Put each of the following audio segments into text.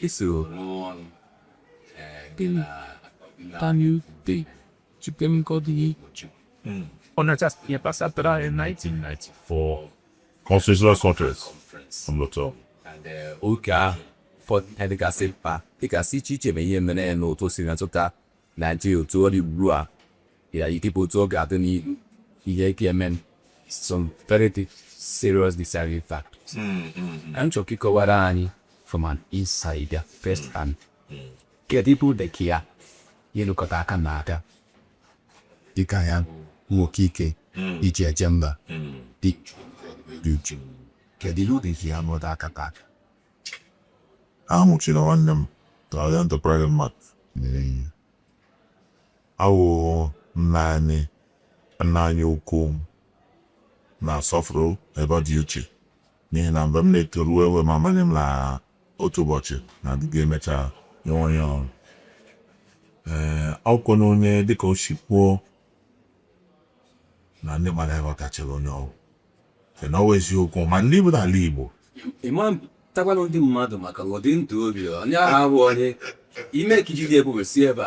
iso can you take Chipemkodi? On a test, il passé in 1994. Constitutional Conference. From Lotto. Oka for Edgar pa ikasi chiche me ye mene no to sina tota na ji otu ori bua ya ikipo to ga to ni ihe men some very serious deciding factors. I'm talking about any from an insider first hand. Get people the kia you look at Kanada. Dikayan Wokike Ije Jemba Dik Duju. Kedilu de kia modaka. How much you know on them? To enterprise mat. Awo nani anani ukum na sofro ebe dị uche n'ihi na mgbe m na-etoru ewe ma amaghị m na otu ụbọchị na adịghị emecha nye onye ọrụ akwụkwọ na onye dịka o si kwuo na ndị mmadụ aghọtachara onye ọrụ na ọwa eziokwu ma ndị bụ n'ala Igbo Takwala ndị mmadụ maka ụdị ndụ obi onye ahụ bụ onye ime ka ijiri ebe si ebe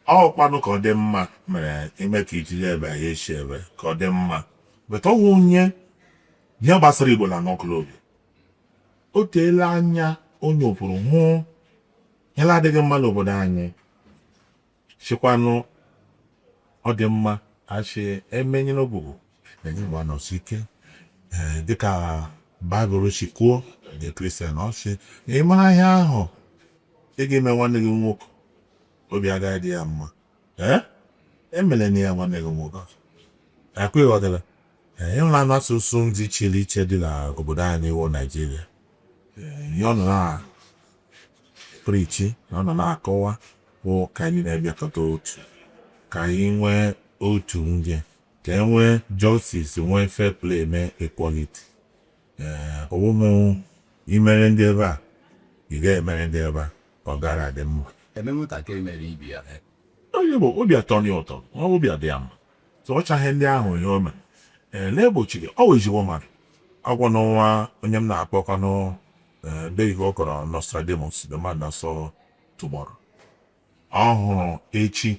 a ọkwanụ ka ọ dị mma mere ime ka ijiri ebe ya esi ebe ka ọ dị mma beta ọnwụ onye ihe gbasara Igbo na n'ọkụlụ obi o teela anya onye ụpụrụ hụ ihe adịghị mma n'obodo anyị chịkwanụ ọ dị mma achị emenye n'obodo enye mgbe nọsi ike dịka Baịbụl si kwuo ndị Kristian ọsị ị mara ihe ahụ ị ga-eme nwanne gị nwoke obi agaghị dị ya mma emele na ya nwanne gị nwoke akwa ịghọtara ịhụla n'asụsụ ndị chiri iche dị n'obodo anyị wụ Naijiria ihe ọ nọ na prichi ọ nọ na-akọwa bụ ka anyị na-ebịakọta otu ka anyị nwee otu ndị ka e nwee justice nwee fair play mee equality omume imere ndị ebe a ị ga-emere ndị ebe a ọ gara adị mma nwatakịrị mere ibi ya onye bụ obi atọ nye ụtọ obi adị ya mma so ọ chaghị ndị ahụ ihe o mere na-egbochighị ọ wụ ezigbo mmadụ agwọ n'ọnwa onye m na-akpọkwanụ dịghị ọ kọrọ Nostradamus the man that saw tomorrow ọ hụrụ echi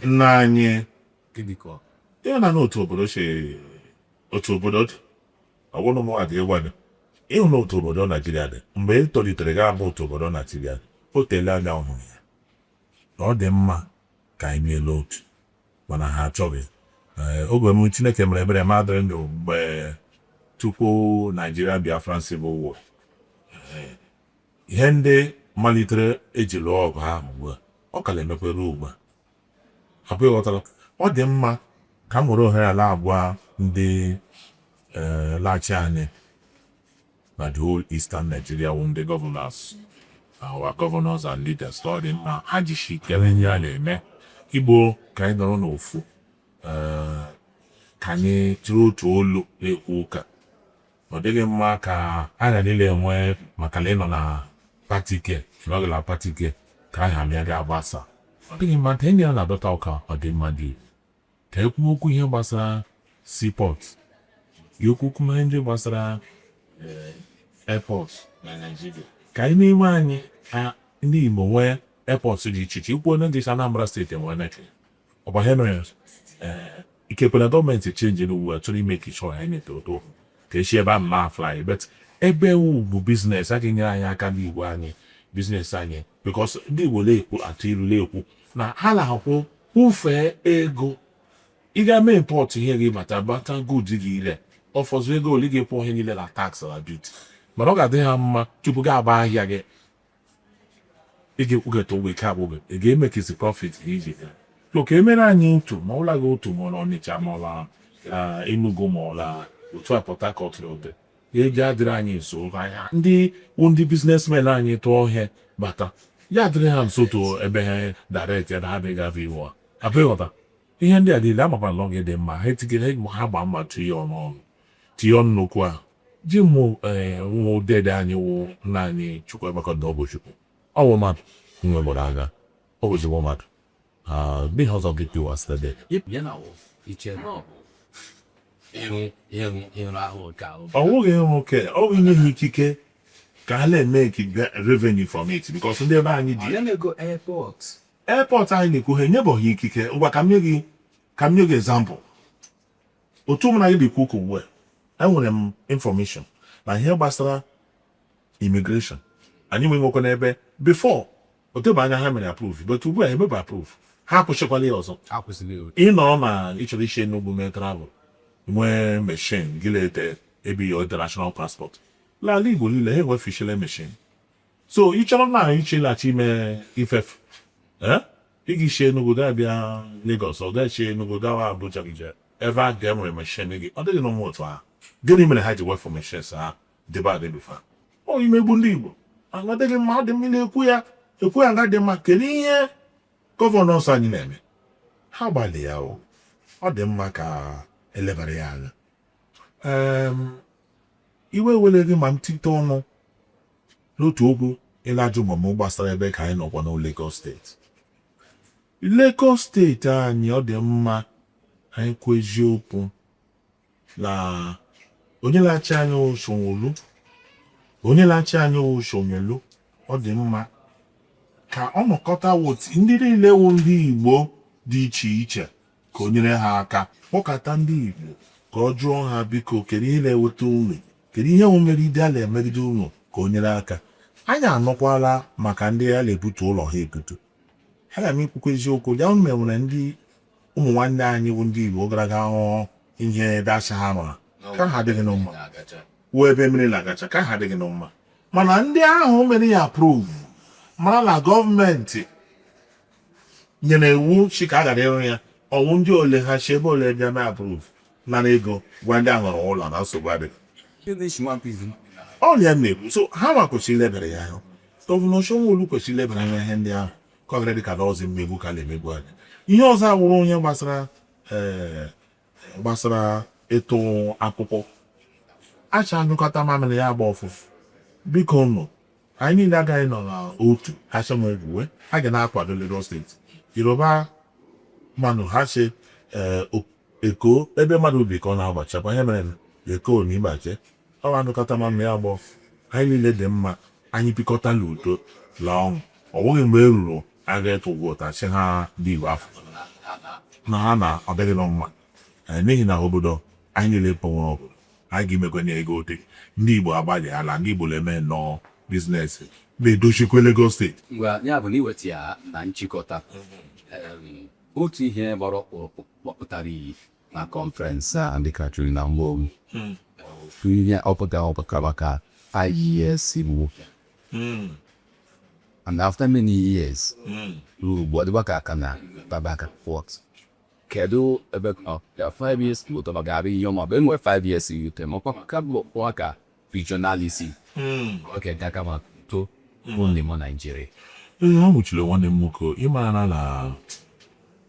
nna anyị ihe na n'otu obodo si otu obodo dị ọgwụnụ m adịghị gwa gị ịhụ na otu obodo Naijiria dị mgbe ị tolitere ga abụ otu obodo Naijiria o tele anya ọhụrụ ya na ọ dị mma ka anyị meela otu mana ha achọghị oge m Chineke mere ebere ma adịrị ndụ mgbe tupu Naijiria Biafra Civil War ihe ndị malitere eji lụọ ọgụ ha ugbu a ọ ka na-emekwere ugbu a abụghị ghọtara ọ dị mma ka m nwere ohere ala abụọ ndị laghachi anyị na the whole Eastern Nigeria wụ ndị governors our governors and leaders ọ dị mma ha jishi kere ihe a na-eme Igbo ka anyị nọrọ n'ofu ka anyị jiri otu olu na-ekwu ụka ọ dịghị mma ka anya niile enwe maka na ịnọ na pati ke n'ọgala pati ke ka anyị amịa ga-agbasa ọ dịghị mma ka enyi ya na-adọta ụka ọ dị mma dị ka ekwu okwu ihe gbasara seaport okwu ndị gbasara airport na Nigeria ka anyị n'ime anyị ndị Igbo nwee airport dị iche iche ikwu onye ndị Anambra steeti enwere ọgba mere ikekwe gọọmenti chenji n'ugbu a chọrọ ime ka ịchọ anyị na-eto ka esi ebe a ma fly but ebe bụ biznes a ga-enyere anyị aka n'Igbo anyị biznes anyị because ndị Igbo na-ekwu atụ ilu na-ekwu na ha na-akwụ kwụfee ego ị ga-eme import ihe gị bata good gị ire ọfọzụ ego ole ga-ekwu ihe niile na tax na duty mana ọ ga-adị ha mma tupu gị agba ahịa gị ị ga-ekwugeta ụgwọ ike abụghị ị ga-eme ka isi profit iji ka emere anyị otu ma ụla gị otu ma Ọnịcha ma ọla Enugu ma ọla otu a Port Harcourt obe eji adịrị anyị nso ahịa ndị biznesmen anyị tụọ ihe bata ya adịrị ha nso tụọ ebe ha direct ya na ha dịghị avụ iwu abụghị ghọta ihe ndị a niile amakwala lọ gị dị mma ha etigere ha gba mma tinye ọnụ n'okwu a ji mụ nwa dede anyị wụ nna anyị Chukwuemeka na Ojukwu ọwụ mmadụ nwe gbọrọ agha ọ bụzigbo mmadụ be ọzọ gị piwa stede ịrụ ahụ ka ọ wụghị nwoke ọ bụ inye ha ikike ka ha na-eme revenue from it because ndị ebe anyị dị na-ego airport anyị na-ekwu ha enyebọghị ikike ngwa ka m nye gị example otu mụ na gị dịkwa ụka ugbu a enwere m information na ihe gbasara immigration anyị nwe nwekwa n'ebe before otebe anya ha mere approve but ugbu a emebe approve ha akwụsịkwala ya ọzọ ịnọrọ na ịchọrọ ishe n'ugwu mee travel nwee machine gị lete ebe your international passport n'ala Igbo niile ha enwe fishele machine so ị chọrọ na ichelachi ime ifefu ị shie n'obodo abịa Lagos ọ gaghị n'obodo ahụ Abuja gị ebe a ga-enwere machine gị ọ dịghị n'ụmụ otu ahụ gịnị mere ha ji wefu machines ha debe adịbefa ọ imegbu ndị Igbo agadịghị mma ọ dị mmiri ekwu ya nga dị mma kedu ihe gọvanọs anyị na-eme ha gbalị ya ọ dị mma ka elebara ya anya iwe were gị ma m tite ọnụ n'otu okwu ịlajụ ma m gbasara ebe ka anyị nọkwa na Lagos steeti anyị ọ dị mma anyị kwuo eziokwu na onye na-achị anya Sonyelu ọ dị mma ka ọ nọkọta wotu ndị niile wụ ndị Igbo dị iche iche ka o nyere ha aka kpọkọta ndị Igbo ka ọ jụọ ha biko kedu ihe na-eweta unu kedu ihe meride a na-emegide unu ka o nyere aka anyị anọkwala maka ndị a na-ebutu ụlọ ha ebutu ha ga-eme ikwukwu eziokwu ya nwere ndị ụmụ nwanne anyị bụ ndị Igbo gara aga hụ ihe dacha ha nọra ka ha adịghị n'mma wee ebe mmiri lagacha ka ha adịghị n'mma mana ndị ahụ mere ya approve mara na gọọmenti nyere iwu chi ka a gara ịrụ ya ọnwụ ndị ole ha chi ebe ole bịa mee approve nara ego gwa ndị ahụrụ ụlọ na nsogbu adịghị ọrịa na-ekwu so ha ma kwesịrị ilebara ya ahụ gọvanọ Sanwo-Olu kwesịrị ilebara anya ihe ndị ahụ ka ọ gara dịka dọzi mmegbu ka na-emegbu anyị ihe ọzọ awụrụ onye gbasara ịtụ akwụkwọ acha anyụkọta mamịrị ya agba ọfụfụ biko nụ anyị niile agaghị nọ n'otu ha chemegbuwe ha ga na-akwado Lagos steeti Yoruba mmanụ ha che Eko ebe mmadụ bi ka ọ na-agbachakwa ihe mere Eko na ịgbache ọ anụkọta mamịrị ya agba ọfụfụ anyị niile dị mma anyị bikọta n'udo la ọṅụ ọ bụghị mgbe e ruru aga ịtụ ụgwọ chi ha dị Igbo afọ na ha na ọ dịghị nọ mma n'ihi na obodo anyị niile pụnwere obodo anyị ga-emekwa na ego dị ndị Igbo agbalị ala ndị Igbo na-eme nnọọ bizinesi na-edochikwa Lagos steeti ngwa ya bụ na iweta ya na nchịkọta otu ihe gbara ọkpụrụkpụ kpọpụtara iyi na kọnferensị a ndị kachiri na mgbe ofu ihe ọpụtara maka 5 years Igbo and after many years ugbu ọ dịkwa ka aka na babaka port kedu ebe 5 years ụtọ ga-abụ ihe ọma bụ enwe 5 years ute makwa ka bụ aka regionality oke daka ma to n'ime Nigeria ọ nwụchiri nwanne m nwoke ịmara na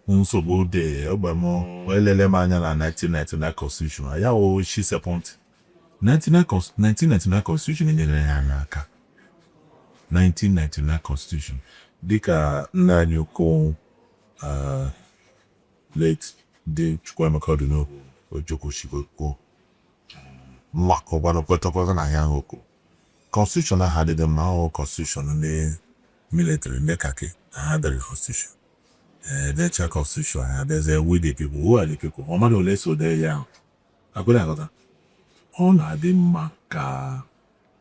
nsogbu dị ogbe m wee lelee m anya na 1999 constitution ya o shi sepọntị 1999 constitution nyere ya aka 1999 constitution dịka nna anyị ukwu late dị Chukwuemeka Ojukwu Chigoko maka ọgbara kwetakwata na ya okwu constitution ahụ adịghị mma ahụ constitution ndị military ndị kaki ha dere constitution decha constitution ha deze we the people who are the people ọ mmadụ ole so dee ya agụrụ agụta ọ na-adị mma ka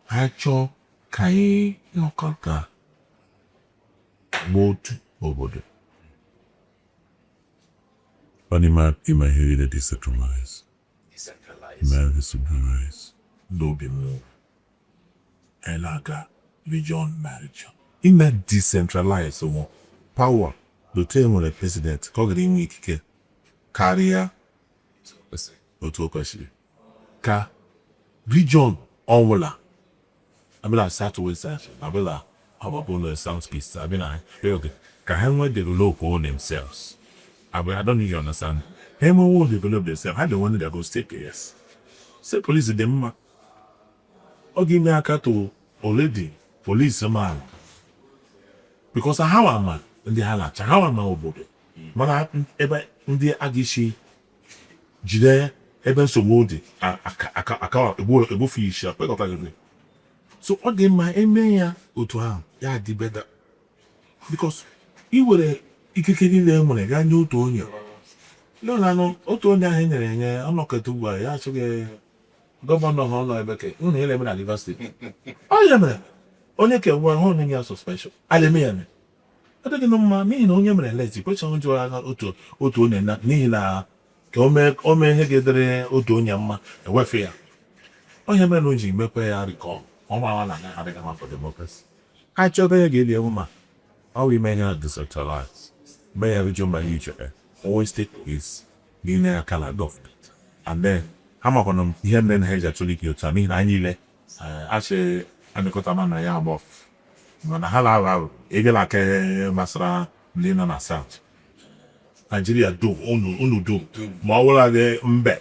ha chọọ ka anyị nọkọta n'otu obodo Onima imagine decentralized. N'obi m elaga region marriage. In that decentralized so power the term of the president ka ọ gara inwe ikike karịa otu o kwesịrị ka region ọbụla abịala southwest abịala ọbụla southeast abịala ka ha nwee develop all themselves. I don't need you understand. Them will develop themselves. I don't want to go state yes. Say police them. Or give me a cat to already policeman. Because I have a man in the halacha. How am I obodo? Man, ebe ndị agishi jide ebe nsogbu dị aka egbufe isi akpekọta gị. So ọ dị mma eme ya otu ahụ ya dị beda, because ị were ikike niile e nwere gaa nye otu onye lelanụ otu onye ahụ nyere enye ọnọkọta ugbu a ya achọghị gọvanọ ha ọnọ ebe ke ụnụ ele eme na Rivers Steeti ọ ya mere onye ka ugbu ahụ onye ya suspension ala eme ya mere ọ dịghị mma n'ihi na onye mere eleti kwesịrị njụ agha otu onye n'ihi na ka o mee ihe ga-edere otu onye mma ewefe ya onye mere na o ji mekwe ya rikọ ọma na ya adịghị mma for democracy. A chọta ya ga-eli ewu ma ọ bụ ime ihe na decentralized mgbe ya region by region always take place n'ile aka na government, and then ha makwana m ihe mere na ha eji achọrọ ike otu a n'ihi na anyị niile achị anịkọta ma na ya abụọ mana ha na-arụ arụ egela aka gbasara ndị nọ na South Nigeria dum unu dum ma ọ bụla dị mbe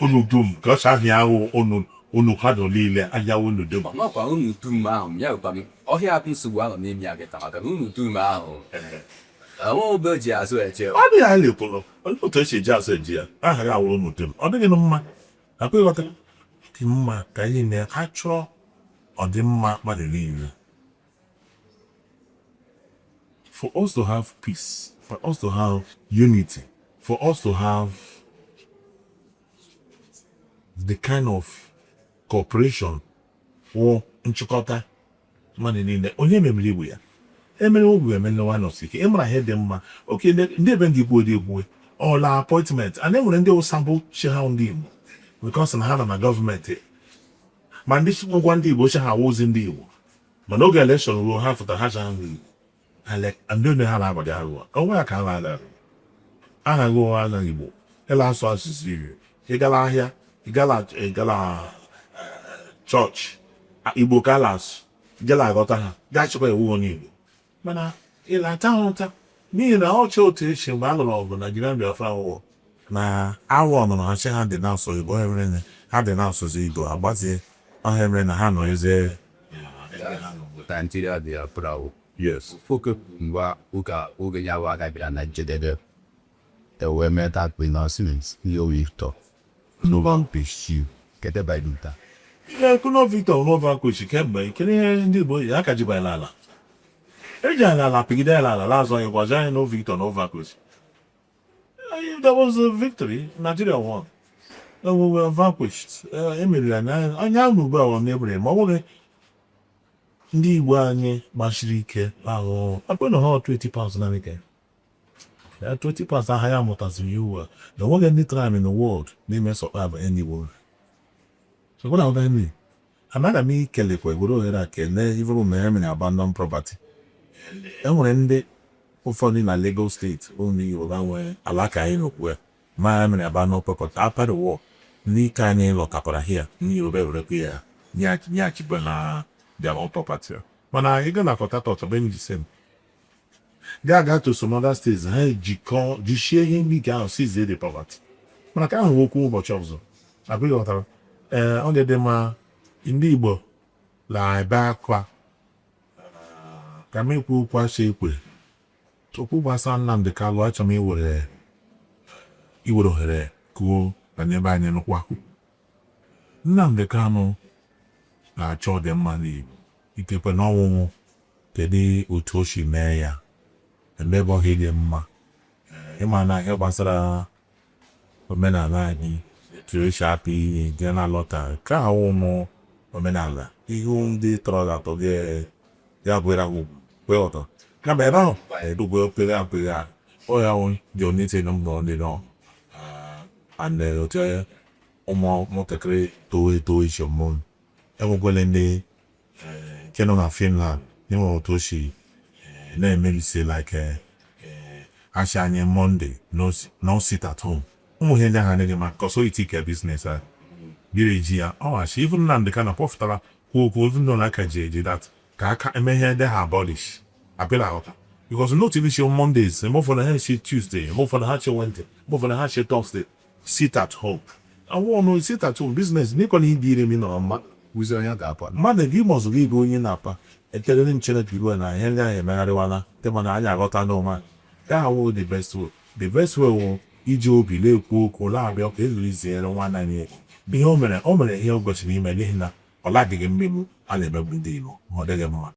unu dum ka ọ chahịa ahụ unu kwado niile anya unu dum makwa unu dum ahụ ya ụkwa ọhịa bụ nsogbu ahụ n'ime ya kịta maka na unu dum ahụ obe ji azụ eje ọ dị ya lepụrụ otu esi eji azụ eji ya aha ya wụrụ unu dum ọ dịghị mma akpịghọta dị mma ka anyị na ha chọọ ọdịmma mmadụ niile. For us to have peace, for us to have unity, for us to have the kind of cooperation or nchịkọta mmadụ niile onye memere igbu ya emere ogwu emere nwa nọsi ike ịmara ihe dị mma oke ndị ebe ndị Igbo dị egbu ọla appointment and enwere ndị ụsambụ chi ha ndị Igbo because na ha nọ na gọọmenti ma ndị ngwa ndị Igbo chi ha awụzi ndị Igbo mana oge elekshọn ruo ha fụtara ha cha ndị Igbo ndị onye ha na-agbadi aghụghọ onwe ya ka ha na-ada aghaghị ụgha ala Igbo ịla asụ asụsụ Igbo ịgala ahịa ịgala chọọchị Igbo ka ala asụ ịgala aghọta ha gaa chịkwa iwu onye Igbo mana ịlata ha ụta n'ihi na ọchị otu echi mgbe a lụrụ ọgụ na Nigeria Biafra ọwụwa na awụ ọnụrụ ha chi ha dị na-asụ Igbo ha dị na-asụzi Igbo agbazie ọha mere na ha nọ eze Nigeria dị ya prawo. yes Foke ngwa oge ya wa bịara na njedebe ewe meta pronouncement ihe Victor Novan Peshiu kete baiduta ihe kuno Victor Nova kochi kemgbe ikere ihe ndị Igbo ya aka jibala ala eji ala pigide ala lazọ ya gwaja anyị no Victor Nova kochi. There was a victory. Nigeria won. We were vanquished. Emeriri anyị ahụ ugbu a n'ebere ma ọ bụghị ndị Igbo anyị gbachiri ike ahụ akpụ na ha 20 pounds na weekend. 20 pounds aha ya mụtaziri iwu a na onweghị ndị time in the world n'ime sọkpa bụ any world. So what about me? Anaghị m ikelekwa egwuru ohere a kele ivuru mere m na abandon property. Enwere ndị ụfọdụ na Lagos steeti ụmụ Yoruba nwee alaka anyị n'okwu ma mere abandon property after the war n'ike anyị lọtakwara here ndị Yoruba ewerekwa ya nyachibụ na their own property. Mana ị ga na kọtata ọtọbe ndị same ga to some other states ha jichie ihe ndị ike ahụ sizie the poverty. Mana ka ahụ okwu ụbọchị ọzọ abụghị ọtara ọ dị mma ndị Igbo la ebe akwa ka m ekwu okwu asha ekwe okwu gbasara Nnamdi Kalu achọ m iwere ohere kwuo banyere ebe anyị nụkwa Nnamdi Kalu na-achọ ọdịmma n'Igbo ikekwe n'ọnwụnwụ kedu otu o si mee ya emebe ọhịa dị mma ịma na ihe gbasara omenala anyị tụrụ esi apụ ihe dị na lọta ka ahụ omenala ihu ndị tọrọ atọ gị ya bụ ịrahụ kwe ọtọ na mgbe ebe ahụ edugbe opere apịrị a ọya dị onite na mbọ ndị nọ and otu ụmụntakịrị towe isi ọmụmụ enwekwele ndị nke nọ na Finland n'enwe otu osi na-emelisi like asị anyị Monday no sit at home ụmụ ihe ndị ahụ adịghị ma kọsọ itike business a biri ji ya ọwachi even Nnamdi Kanu pọfụtara kwuo okwu even nọ n'aka ji eji that ka aka eme ihe ndị ha abolish apịla aghọta because not even on Mondays mgbe ụfọdụ ha chi Tuesday mgbe ụfọdụ ha chi Wednesday mgbe ụfọdụ ha chi Thursday sit at home awụ ọnụ sit at home business n'ịkọna ibi ire mi nọrọ mma uzi onye ga-apụ mmadụ gị mọzụ gị bụ onye na-apa ekele nchere iru na ihe ndị ahụ emegharịwala dị mana anyị aghọta n'ụma ka ha wụ the best way wụ iji obi na-ekwu okwu na-abịa ka ezuru iziere nwanne anyị ihe o mere ihe o gosiri ime n'ihi na ọ ladịghị mmegbu a na-emegbu ndị Igbo ọ dịghị mma